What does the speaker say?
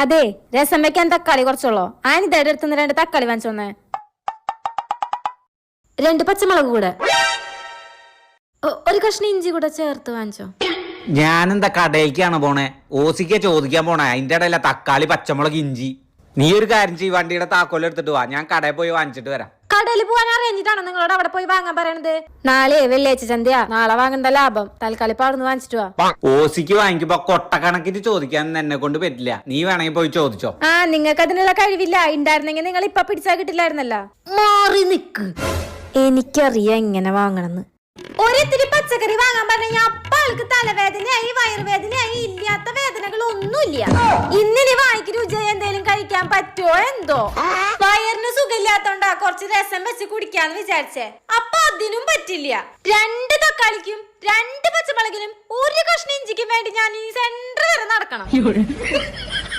അതെ രസം വെക്കാൻ തക്കാളി കുറച്ചുള്ളോ? ആനിതയുടെ അടുത്തുനിന്ന് 2 തക്കാളി വാങ്ങിച്ചോന്നേ. 2 പച്ചമുളക് കൂടെ, ഒരു കഷ്ണം ഇഞ്ചി കൂടെ ചേർത്ത് വാങ്ങിച്ചോ. ഞാനെന്താ കടയിലേക്കാണ് പോണേ? ഓസിക്ക ചോദിക്കാൻ പോണേ. അതിന്റെ ഇടയില തക്കാളി, പച്ചമുളക്, ഇഞ്ചി. നീ ഒരു കാര്യം ചെയ്യ്, വണ്ടിയുടെ താക്കോൽ എടുത്തിട്ട് വാ, ഞാൻ കടയിൽ പോയി വാങ്ങിച്ചിട്ട് വരാം. കടയിൽ പോകാൻ അറിയിട്ടാണോ നിങ്ങളോട് അവിടെ പോയി വാങ്ങാൻ പറയണത്? നാളെ വെള്ളിയാഴ്ച ചന്തയാ, നാളെ വാങ്ങണ്ട ലാഭം. തൽക്കാലം ഇപ്പൊ അവിടുന്ന് വാങ്ങിച്ചിട്ട് വാ. ഓസിക്ക് വാങ്ങിക്കുമ്പോ കൊട്ടക്കണക്കിന് ചോദിക്കാൻ എന്നെ കൊണ്ട് പറ്റില്ല. നീ വേണമെങ്കിൽ പോയി ചോദിച്ചോ. നിങ്ങൾക്ക് അതിനുള്ള കഴിവില്ല. ഉണ്ടായിരുന്നെങ്കിൽ നിങ്ങൾ ഇപ്പൊ പിടിച്ചാൽ കിട്ടില്ലായിരുന്നല്ലോ. മാറി നിക്ക്, എനിക്കറിയാം എങ്ങനെ വാങ്ങണമെന്ന്. ഒരിത്തിരി പച്ചക്കറി വാങ്ങാൻ പറഞ്ഞ അപ്പ ആൾക്ക് തലവേദനയായി, വയറുവേദനയായി, ഇല്ലാത്ത വേദനകളൊന്നുമില്ല. ഇന്നിനി വായിക്ക് രുചിയായി എന്തേലും കഴിക്കാൻ പറ്റുമോ എന്തോ? വയറിന് സുഖമില്ലാത്തോണ്ടാ കുറച്ച് രസം വെച്ച് കുടിക്കാന്ന് വിചാരിച്ചേ. അപ്പൊ അതിനും പറ്റില്ല. 2 തക്കാളിക്കും 2 പച്ചമുളകിനും 1 കഷ്ണം ഇഞ്ചിക്കും വേണ്ടി ഞാൻ ഈ സെന്റർ വരെ നടക്കണം.